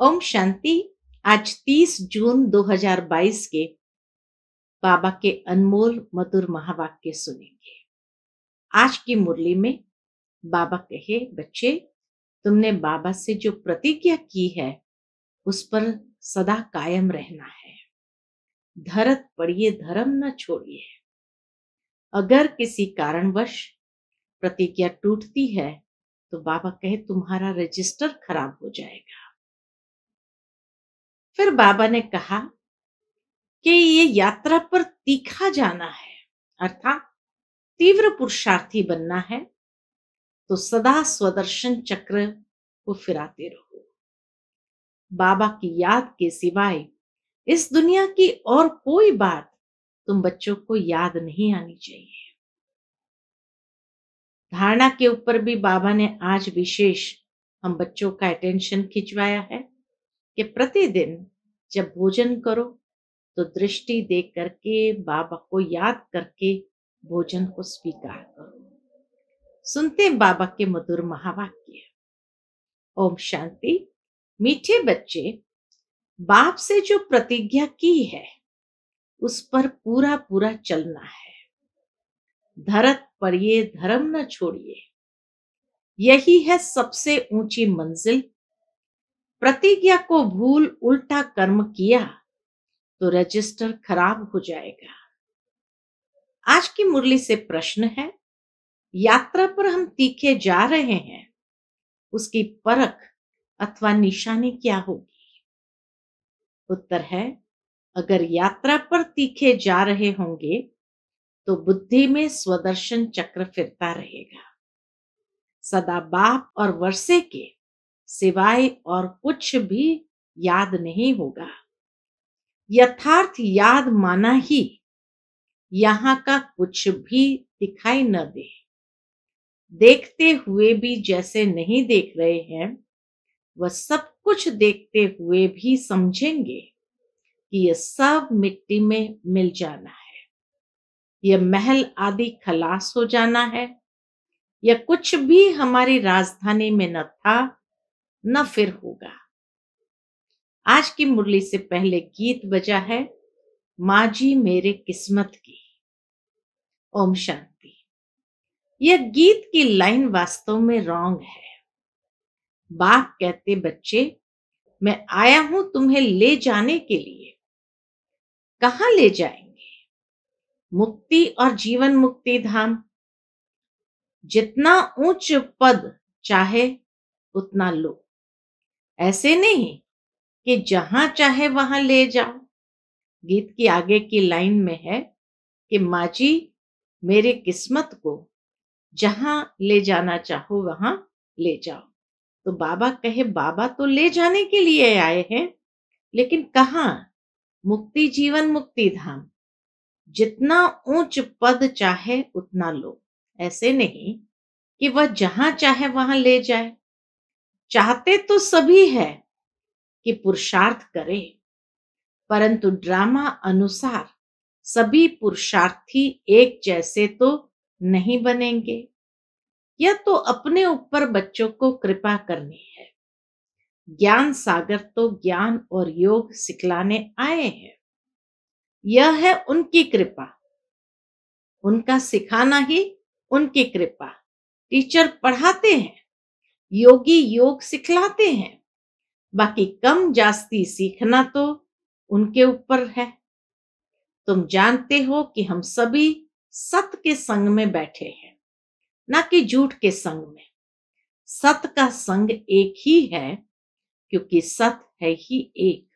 ओम शांति। आज 30 जून 2022 के बाबा के अनमोल मधुर महावाक्य सुनेंगे। आज की मुरली में बाबा कहे, बच्चे, तुमने बाबा से जो प्रतिज्ञा की है उस पर सदा कायम रहना है। धरत पड़िए धर्म न छोड़िए। अगर किसी कारणवश प्रतिज्ञा टूटती है तो बाबा कहे तुम्हारा रजिस्टर खराब हो जाएगा। फिर बाबा ने कहा कि ये यात्रा पर तीखा जाना है, अर्थात तीव्र पुरुषार्थी बनना है, तो सदा स्वदर्शन चक्र को फिराते रहो। बाबा की याद के सिवाय इस दुनिया की और कोई बात तुम बच्चों को याद नहीं आनी चाहिए। धारणा के ऊपर भी बाबा ने आज विशेष हम बच्चों का अटेंशन खिंचवाया है कि प्रतिदिन जब भोजन करो तो दृष्टि देख करके बाबा को याद करके भोजन को स्वीकार करो। सुनते बाबा के मधुर महावाक्य। ओम शांति। मीठे बच्चे, बाप से जो प्रतिज्ञा की है उस पर पूरा पूरा चलना है। धरत पड़िए धर्म न छोड़िए, यही है सबसे ऊंची मंजिल। प्रतिज्ञा को भूल उल्टा कर्म किया तो रजिस्टर खराब हो जाएगा। आज की मुरली से प्रश्न है, यात्रा पर हम तीखे जा रहे हैं, उसकी परख अथवा निशानी क्या होगी? उत्तर है, अगर यात्रा पर तीखे जा रहे होंगे तो बुद्धि में स्वदर्शन चक्र फिरता रहेगा। सदा बाप और वर्षे के सिवाय और कुछ भी याद नहीं होगा। यथार्थ याद माना ही यहाँ का कुछ भी दिखाई न दे। देखते हुए भी जैसे नहीं देख रहे हैं, वह सब कुछ देखते हुए भी समझेंगे कि यह सब मिट्टी में मिल जाना है। यह महल आदि खलास हो जाना है। यह कुछ भी हमारी राजधानी में न था न फिर होगा। आज की मुरली से पहले गीत बजा है, माँ जी मेरे किस्मत की। ओम शांति। यह गीत की लाइन वास्तव में रॉन्ग है। बाप कहते, बच्चे, मैं आया हूं तुम्हें ले जाने के लिए। कहां ले जाएंगे? मुक्ति और जीवन मुक्ति धाम। जितना उच्च पद चाहे उतना लो। ऐसे नहीं कि जहां चाहे वहां ले जाओ। गीत की आगे की लाइन में है कि माँ जी मेरे किस्मत को जहां ले जाना चाहो वहां ले जाओ। तो बाबा कहे, बाबा तो ले जाने के लिए आए हैं, लेकिन कहां? मुक्ति जीवन मुक्ति धाम। जितना ऊंच पद चाहे उतना लो। ऐसे नहीं कि वह जहां चाहे वहां ले जाए। चाहते तो सभी है कि पुरुषार्थ करे, परंतु ड्रामा अनुसार सभी पुरुषार्थी एक जैसे तो नहीं बनेंगे। यह तो अपने ऊपर बच्चों को कृपा करनी है। ज्ञान सागर तो ज्ञान और योग सिखलाने आए हैं। यह है उनकी कृपा। उनका सिखाना ही उनकी कृपा। टीचर पढ़ाते हैं, योगी योग सिखलाते हैं, बाकी कम जास्ती सीखना तो उनके ऊपर है। तुम जानते हो कि हम सभी सत्य के संग में बैठे हैं, ना कि झूठ के संग में। सत्य का संग एक ही है, क्योंकि सत्य है ही एक।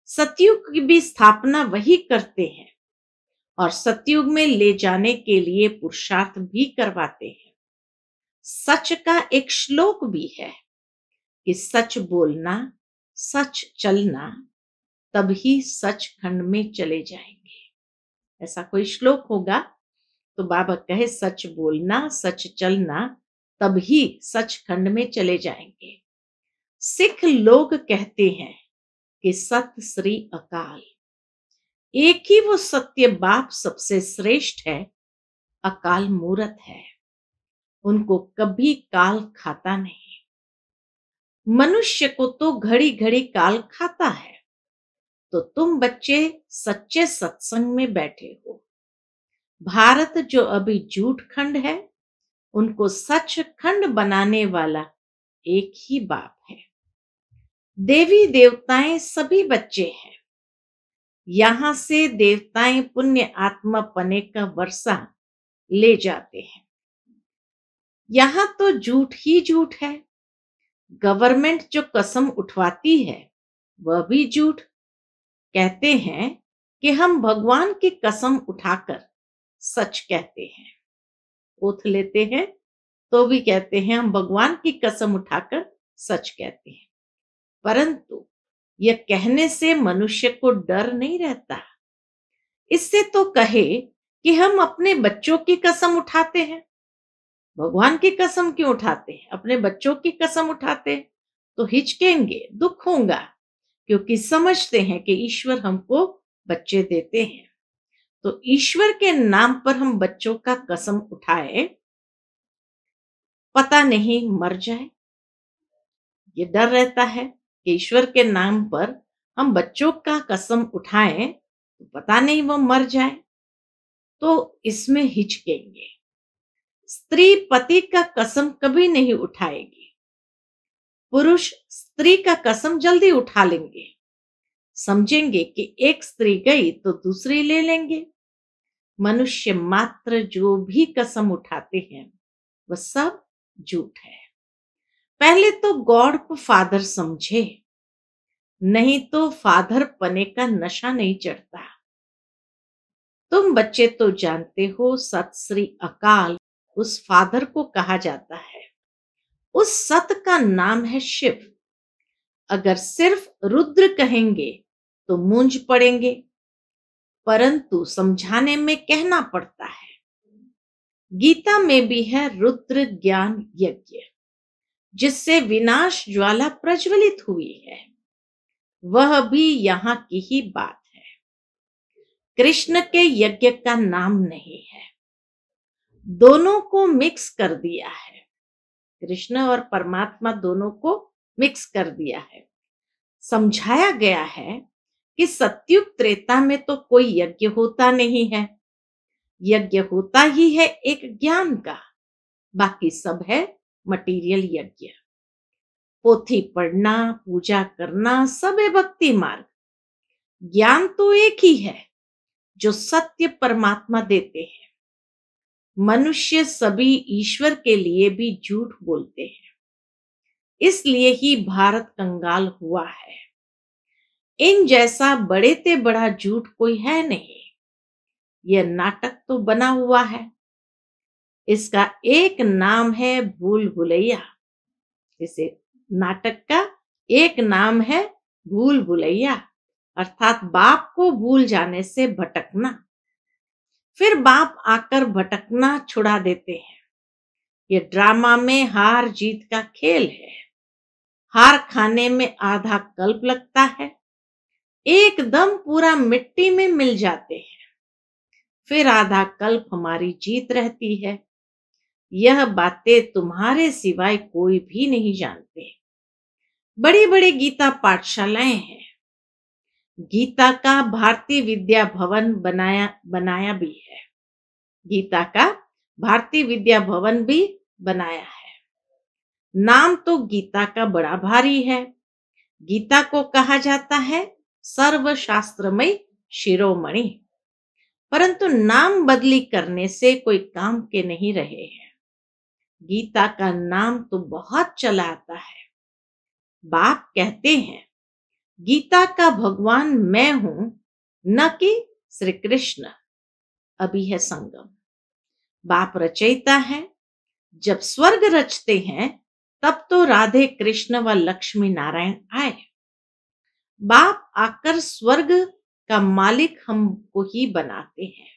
सतयुग की भी स्थापना वही करते हैं और सतयुग में ले जाने के लिए पुरुषार्थ भी करवाते हैं। सच का एक श्लोक भी है कि सच बोलना, सच चलना, तभी सचखंड में चले जाएंगे। ऐसा कोई श्लोक होगा तो बाबा कहे, सच बोलना, सच चलना, तभी सचखंड में चले जाएंगे। सिख लोग कहते हैं कि सत श्री अकाल। एक ही वो सत्य बाप सबसे श्रेष्ठ है, अकाल मूरत है। उनको कभी काल खाता नहीं। मनुष्य को तो घड़ी घड़ी काल खाता है। तो तुम बच्चे सच्चे सत्संग में बैठे हो। भारत जो अभी झूठ खंड है, उनको सच खंड बनाने वाला एक ही बाप है। देवी देवताएं सभी बच्चे हैं। यहां से देवताएं पुण्य आत्मा पने का वर्षा ले जाते हैं। यहां तो झूठ ही झूठ है। गवर्नमेंट जो कसम उठवाती है वह भी झूठ। कहते हैं कि हम भगवान की कसम उठाकर सच कहते हैं। ओथ लेते हैं तो भी कहते हैं हम भगवान की कसम उठाकर सच कहते हैं। परंतु यह कहने से मनुष्य को डर नहीं रहता। इससे तो कहे कि हम अपने बच्चों की कसम उठाते हैं। भगवान की कसम क्यों उठाते हैं? अपने बच्चों की कसम उठाते हैं तो हिचकेंगे, दुख होगा, क्योंकि समझते हैं कि ईश्वर हमको बच्चे देते हैं। तो ईश्वर के नाम पर हम बच्चों का कसम उठाए, पता नहीं मर जाए। ये डर रहता है कि ईश्वर के नाम पर हम बच्चों का कसम उठाएं तो पता नहीं वो मर जाए, तो इसमें हिचकेंगे। स्त्री पति का कसम कभी नहीं उठाएगी। पुरुष स्त्री का कसम जल्दी उठा लेंगे। समझेंगे कि एक स्त्री गई तो दूसरी ले लेंगे। मनुष्य मात्र जो भी कसम उठाते हैं वह सब झूठ है। पहले तो गॉड को फादर समझे, नहीं तो फादर पने का नशा नहीं चढ़ता। तुम बच्चे तो जानते हो सत श्री अकाल उस फादर को कहा जाता है। उस सत का नाम है शिव। अगर सिर्फ रुद्र कहेंगे तो मूंज पड़ेंगे, परंतु समझाने में कहना पड़ता है। गीता में भी है रुद्र ज्ञान यज्ञ, जिससे विनाश ज्वाला प्रज्वलित हुई है। वह भी यहाँ की ही बात है। कृष्ण के यज्ञ का नाम नहीं है। दोनों को मिक्स कर दिया है। कृष्ण और परमात्मा दोनों को मिक्स कर दिया है। समझाया गया है कि सत्युग त्रेता में तो कोई यज्ञ होता नहीं है। यज्ञ होता ही है एक ज्ञान का, बाकी सब है मटीरियल यज्ञ। पोथी पढ़ना, पूजा करना सब है भक्ति मार्ग। ज्ञान तो एक ही है जो सत्य परमात्मा देते हैं। मनुष्य सभी ईश्वर के लिए भी झूठ बोलते हैं, इसलिए ही भारत कंगाल हुआ है। इन जैसा बड़े ते बड़ा झूठ कोई है नहीं। यह नाटक तो बना हुआ है। इसका एक नाम है भूल भुलैया। इसे नाटक का एक नाम है भूल भुलैया, अर्थात बाप को भूल जाने से भटकना। फिर बाप आकर भटकना छुड़ा देते हैं। ये ड्रामा में हार जीत का खेल है। हार खाने में आधा कल्प लगता है, एकदम पूरा मिट्टी में मिल जाते हैं। फिर आधा कल्प हमारी जीत रहती है। यह बातें तुम्हारे सिवाय कोई भी नहीं जानते। बड़ी बड़ी गीता पाठशालाएं हैं। गीता का भारतीय विद्या भवन बनाया भी है। गीता का भारतीय विद्या भवन भी बनाया है। नाम तो गीता का बड़ा भारी है। गीता को कहा जाता है सर्वशास्त्रमय शिरोमणि, परंतु नाम बदली करने से कोई काम के नहीं रहे हैं। गीता का नाम तो बहुत चला आता है। बाप कहते हैं गीता का भगवान मैं हूं, न कि श्री कृष्ण। अभी है संगम। बाप रचयिता है। जब स्वर्ग रचते हैं तब तो राधे कृष्ण व लक्ष्मी नारायण आए। बाप आकर स्वर्ग का मालिक हमको ही बनाते हैं।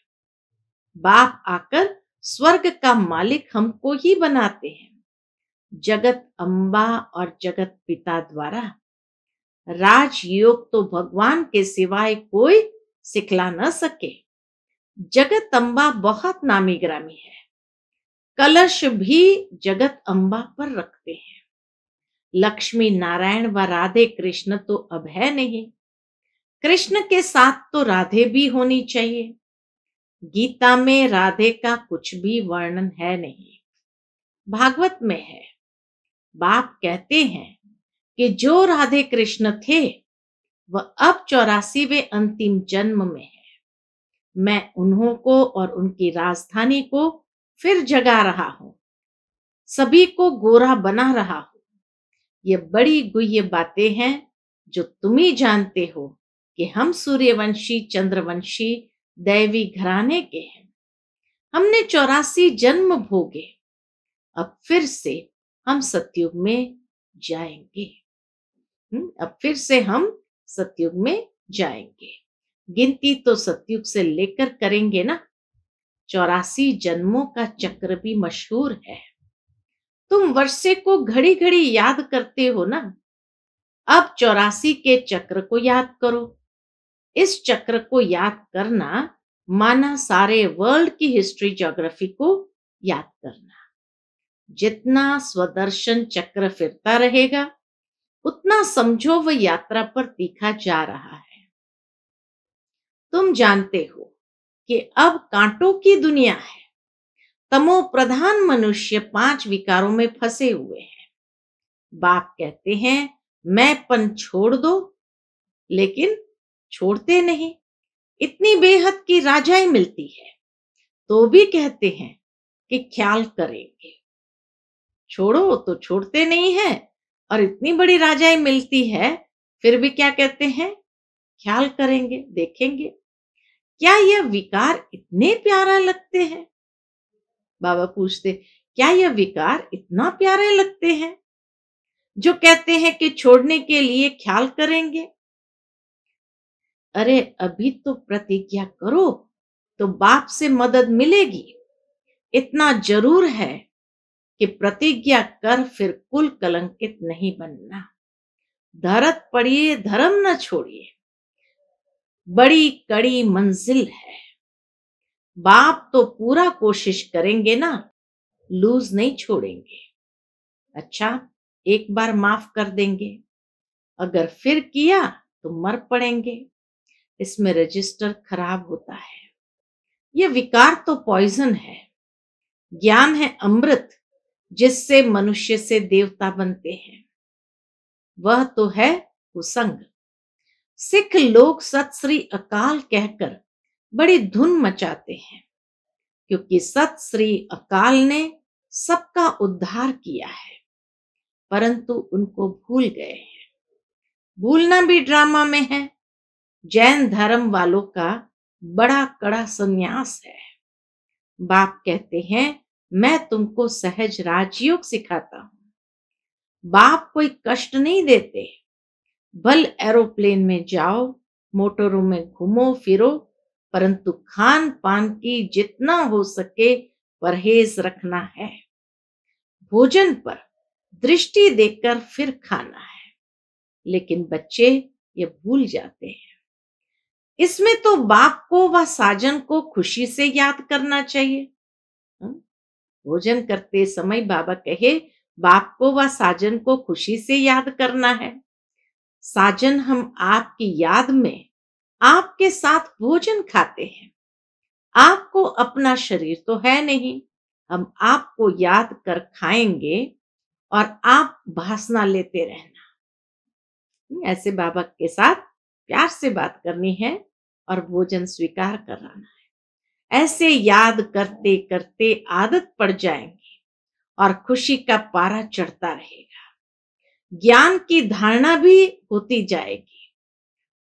बाप आकर स्वर्ग का मालिक हमको ही बनाते हैं। जगत अम्बा और जगत पिता द्वारा राजयोग तो भगवान के सिवाय कोई सिखला न सके। जगत अम्बा बहुत नामी ग्रामी है। कलश भी जगत अम्बा पर रखते हैं। लक्ष्मी नारायण व राधे कृष्ण तो अब है नहीं, कृष्ण के साथ तो राधे भी होनी चाहिए। गीता में राधे का कुछ भी वर्णन है नहीं, भागवत में है। बाप कहते हैं कि जो राधे कृष्ण थे वह अब 84वें अंतिम जन्म में है। मैं उन्हों को और उनकी राजधानी को फिर जगा रहा हूं, सभी को गोरा बना रहा हूं। ये बड़ी गुह्य बातें हैं जो तुम ही जानते हो कि हम सूर्यवंशी चंद्रवंशी दैवी घराने के हैं। हमने 84 जन्म भोगे, अब फिर से हम सतयुग में जाएंगे। अब फिर से हम सतयुग में जाएंगे। गिनती तो सतयुग से लेकर करेंगे ना। 84 जन्मों का चक्र भी मशहूर है। तुम वर्षे को घड़ी घड़ी याद करते हो ना, अब 84 के चक्र को याद करो। इस चक्र को याद करना माना सारे वर्ल्ड की हिस्ट्री ज्योग्राफी को याद करना। जितना स्वदर्शन चक्र फिरता रहेगा उतना समझो वह यात्रा पर तीखा जा रहा है। तुम जानते हो कि अब कांटों की दुनिया है। तमो प्रधान मनुष्य 5 विकारों में फंसे हुए हैं। बाप कहते हैं मैंपन छोड़ दो, लेकिन छोड़ते नहीं। इतनी बेहद की राजाई मिलती है तो भी कहते हैं कि ख्याल करेंगे। छोड़ो तो छोड़ते नहीं है, और इतनी बड़ी राजाई मिलती है फिर भी क्या कहते हैं, ख्याल करेंगे, देखेंगे। क्या यह विकार इतने प्यारा लगते हैं? बाबा पूछते, क्या यह विकार इतना प्यारे लगते हैं जो कहते हैं कि छोड़ने के लिए ख्याल करेंगे? अरे अभी तो प्रतिज्ञा करो तो बाप से मदद मिलेगी। इतना जरूर है कि प्रतिज्ञा कर फिर कुल कलंकित नहीं बनना। धरत पड़िए धर्म न छोड़िए, बड़ी कड़ी मंजिल है। बाप तो पूरा कोशिश करेंगे ना, लूज नहीं छोड़ेंगे। अच्छा, एक बार माफ कर देंगे, अगर फिर किया तो मर पड़ेंगे। इसमें रजिस्टर खराब होता है। यह विकार तो पॉइजन है। ज्ञान है अमृत जिससे मनुष्य से देवता बनते हैं। वह तो है कुसंग। सिख लोग सत श्री अकाल कहकर बड़ी धुन मचाते हैं, क्योंकि सत श्री अकाल ने सबका उद्धार किया है, परंतु उनको भूल गए हैं। भूलना भी ड्रामा में है। जैन धर्म वालों का बड़ा कड़ा संन्यास है। बाप कहते हैं मैं तुमको सहज राजयोग सिखाता हूं। बाप कोई कष्ट नहीं देते। भल एरोप्लेन में जाओ, मोटरों में घूमो फिरो, परंतु खान पान की जितना हो सके परहेज रखना है। भोजन पर दृष्टि देकर फिर खाना है, लेकिन बच्चे ये भूल जाते हैं। इसमें तो बाप को व साजन को खुशी से याद करना चाहिए। भोजन करते समय बाबा कहे बाप को व साजन को खुशी से याद करना है। साजन हम आपकी याद में आपके साथ भोजन खाते हैं। आपको अपना शरीर तो है नहीं, हम आपको याद कर खाएंगे और आप भासना लेते रहना। ऐसे बाबा के साथ प्यार से बात करनी है और भोजन स्वीकार कराना है। ऐसे याद करते करते आदत पड़ जाएंगी और खुशी का पारा चढ़ता रहेगा। ज्ञान की धारणा भी होती जाएगी।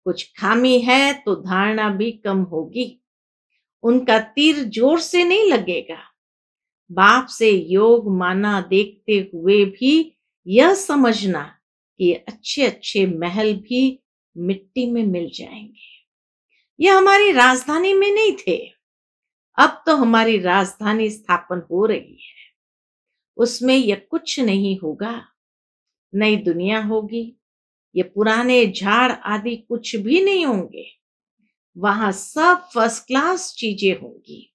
कुछ खामी है तो धारणा भी कम होगी। उनका तीर जोर से नहीं लगेगा। बाप से योग माना देखते हुए भी यह समझना कि अच्छे अच्छे महल भी मिट्टी में मिल जाएंगे। यह हमारी राजधानी में नहीं थे, अब तो हमारी राजधानी स्थापन हो रही है। उसमें यह कुछ नहीं होगा। नई दुनिया होगी। ये पुराने झाड़ आदि कुछ भी नहीं होंगे। वहां सब फर्स्ट क्लास चीजें होंगी।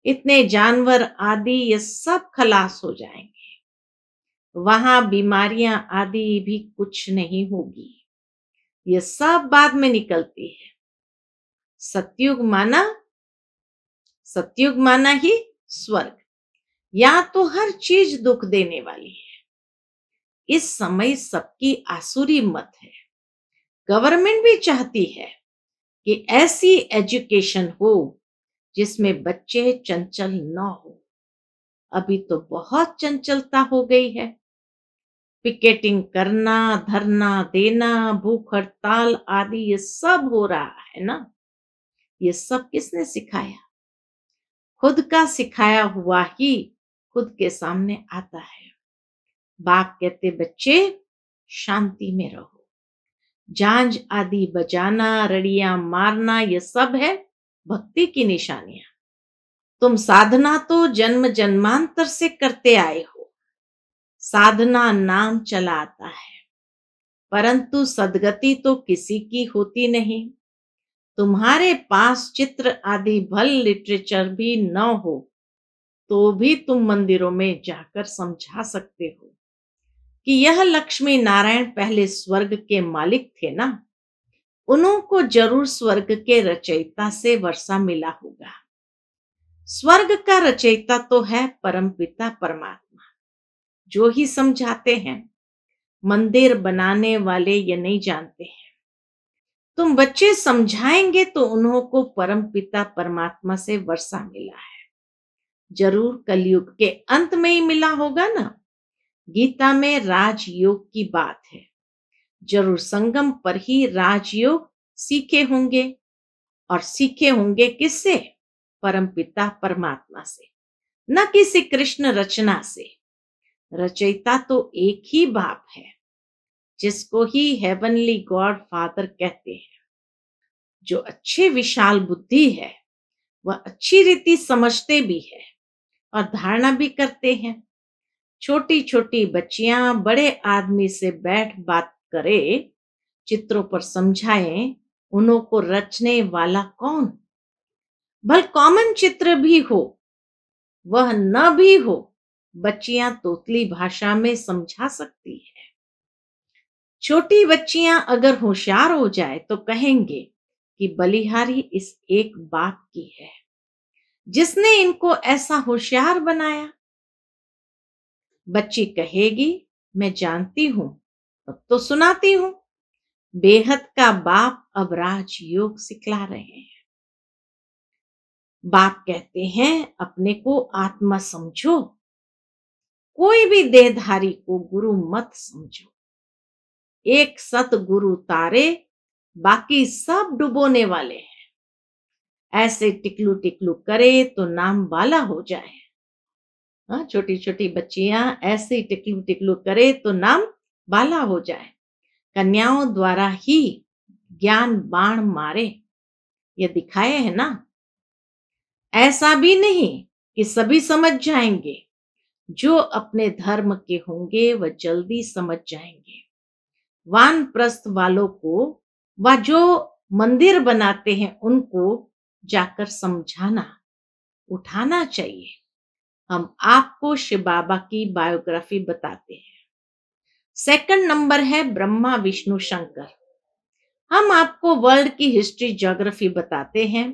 इतने जानवर आदि ये सब खलास हो जाएंगे। वहां बीमारियां आदि भी कुछ नहीं होगी। ये सब बाद में निकलती है। सतयुग माना सतयुग माना ही स्वर्ग। या तो हर चीज दुख देने वाली है। इस समय सबकी आसुरी मत है। गवर्नमेंट भी चाहती है कि ऐसी एजुकेशन हो जिसमें बच्चे चंचल न हो। अभी तो बहुत चंचलता हो गई है। पिकेटिंग करना, धरना देना, भूख हड़ताल आदि ये सब हो रहा है ना। ये सब किसने सिखाया? खुद का सिखाया हुआ ही खुद के सामने आता है। बाप कहते बच्चे शांति में रहो। झांझ आदि बजाना, रड़ियां मारना ये सब है भक्ति की निशानियां। तुम साधना तो जन्म जन्मांतर से करते आए हो। साधना नाम चला आता है, परंतु सदगति तो किसी की होती नहीं। तुम्हारे पास चित्र आदि भल लिटरेचर भी न हो तो भी तुम मंदिरों में जाकर समझा सकते हो कि यह लक्ष्मी नारायण पहले स्वर्ग के मालिक थे ना। उनको जरूर स्वर्ग के रचयिता से वर्षा मिला होगा। स्वर्ग का रचयिता तो है परमपिता परमात्मा, जो ही समझाते हैं। मंदिर बनाने वाले ये नहीं जानते हैं। तुम बच्चे समझाएंगे तो उनको परमपिता परमात्मा से वर्षा मिला है। जरूर कलयुग के अंत में ही मिला होगा ना। गीता में राजयोग की बात है। जरूर संगम पर ही राजयोग सीखे होंगे। और सीखे होंगे किससे? परमपिता परमात्मा से, न किसी कृष्ण रचना से। रचयिता तो एक ही बाप है, जिसको ही हेवनली गॉड फादर कहते हैं। जो अच्छे विशाल बुद्धि है वह अच्छी रीति समझते भी है और धारणा भी करते हैं। छोटी छोटी बच्चियां बड़े आदमी से बैठ बात करे, चित्रों पर समझाएं, उनको रचने वाला कौन? भल कॉमन चित्र भी हो, वह न भी हो, बच्चियां तोतली भाषा में समझा सकती है। छोटी बच्चियां अगर होशियार हो जाए तो कहेंगे कि बलिहारी इस एक बाप की है, जिसने इनको ऐसा होशियार बनाया। बच्ची कहेगी मैं जानती हूं, अब तो सुनाती हूं। बेहद का बाप अब राजयोग सिखला रहे हैं। बाप कहते हैं अपने को आत्मा समझो, कोई भी देहधारी को गुरु मत समझो। एक सतगुरु तारे, बाकी सब डुबोने वाले हैं। ऐसे टिकलू टिकलू करे तो नाम वाला हो जाए। हाँ, छोटी छोटी बच्चियां ऐसे टिकलू टिकलू करे तो नाम वाला हो जाए। कन्याओं द्वारा ही ज्ञान बाण मारे, ये दिखाए है ना। ऐसा भी नहीं कि सभी समझ जाएंगे। जो अपने धर्म के होंगे वह जल्दी समझ जाएंगे। वानप्रस्थ वालों को व जो मंदिर बनाते हैं उनको जाकर समझाना, उठाना चाहिए। हम आपको शिव बाबा की बायोग्राफी बताते हैं। सेकंड नंबर है ब्रह्मा विष्णु शंकर। हम आपको वर्ल्ड की हिस्ट्री ज्योग्राफी बताते हैं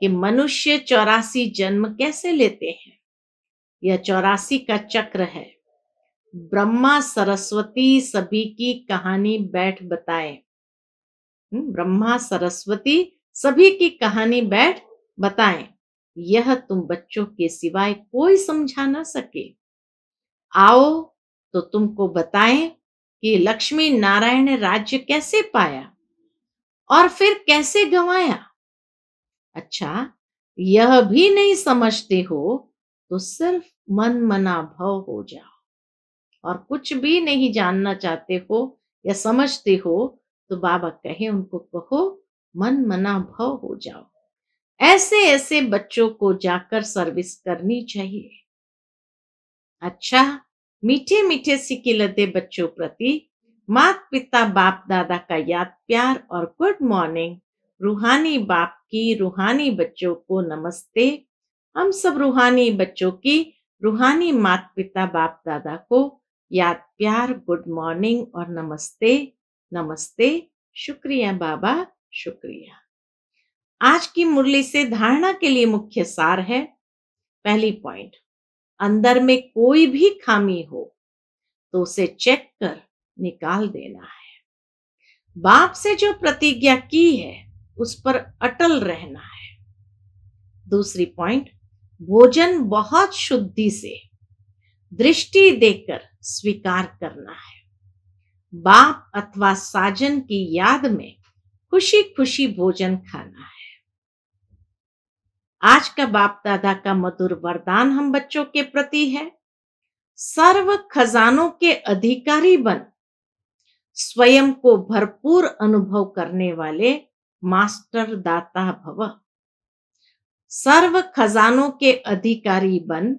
कि मनुष्य 84 जन्म कैसे लेते हैं। यह 84 का चक्र है। ब्रह्मा सरस्वती सभी की कहानी बैठ बताए। ब्रह्मा सरस्वती सभी की कहानी बैठ बताएं। यह तुम बच्चों के सिवाय कोई समझा ना सके। आओ तो तुमको बताएं कि लक्ष्मी नारायण ने राज्य कैसे पाया और फिर कैसे गंवाया। अच्छा, यह भी नहीं समझते हो तो सिर्फ मन मना भव हो जाओ। और कुछ भी नहीं जानना चाहते हो या समझते हो तो बाबा कहे उनको कहो मन मना भव हो जाओ। ऐसे ऐसे बच्चों को जाकर सर्विस करनी चाहिए। अच्छा, मीठे मीठे सिक्के लदे बच्चों प्रति माता पिता बाप दादा का याद प्यार और गुड मॉर्निंग। रूहानी बाप की रूहानी बच्चों को नमस्ते। हम सब रूहानी बच्चों की रूहानी माता पिता बाप दादा को याद प्यार, गुड मॉर्निंग और नमस्ते। नमस्ते, शुक्रिया बाबा, शुक्रिया। आज की मुरली से धारणा के लिए मुख्य सार है। पहली पॉइंट, अंदर में कोई भी खामी हो तो उसे चेक कर निकाल देना है। बाप से जो प्रतिज्ञा की है उस पर अटल रहना है। दूसरी पॉइंट, भोजन बहुत शुद्धि से दृष्टि देकर स्वीकार करना है। बाप अथवा साजन की याद में खुशी खुशी भोजन खाना है। आज का बाप दादा का मधुर वरदान हम बच्चों के प्रति है, सर्व खजानों के अधिकारी बन स्वयं को भरपूर अनुभव करने वाले मास्टर दाता भव। सर्व खजानों के अधिकारी बन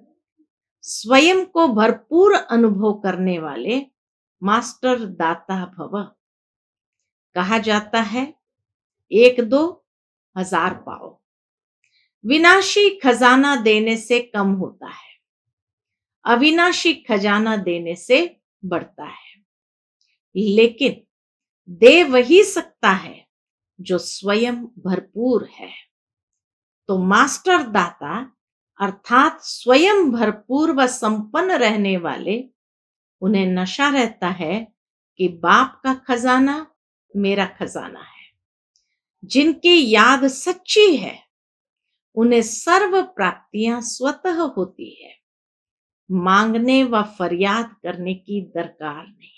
स्वयं को भरपूर अनुभव करने वाले मास्टर दाता भव। कहा जाता है 1-2 हजार पाओ, विनाशी खजाना देने से कम होता है, अविनाशी खजाना देने से बढ़ता है। लेकिन दे वही सकता है जो स्वयं भरपूर है। तो मास्टर दाता अर्थात स्वयं भरपूर व संपन्न रहने वाले, उन्हें नशा रहता है कि बाप का खजाना मेरा खजाना है। जिनकी याद सच्ची है उन्हें सर्व प्राप्तियां स्वतः होती है, मांगने व फरियाद करने की दरकार नहीं।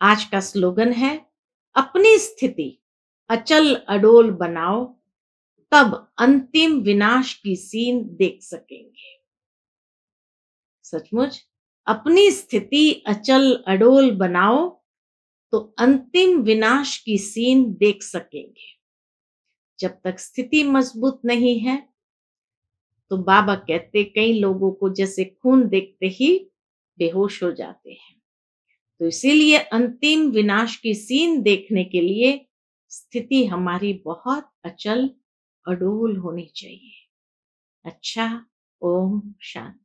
आज का स्लोगन है, अपनी स्थिति अचल अडोल बनाओ, तब अंतिम विनाश की सीन देख सकेंगे। सचमुच अपनी स्थिति अचल अडोल बनाओ तो अंतिम विनाश की सीन देख सकेंगे। जब तक स्थिति मजबूत नहीं है तो बाबा कहते कई लोगों को जैसे खून देखते ही बेहोश हो जाते हैं। तो इसीलिए अंतिम विनाश की सीन देखने के लिए स्थिति हमारी बहुत अचल अडोल होनी चाहिए। अच्छा, ओम शांति।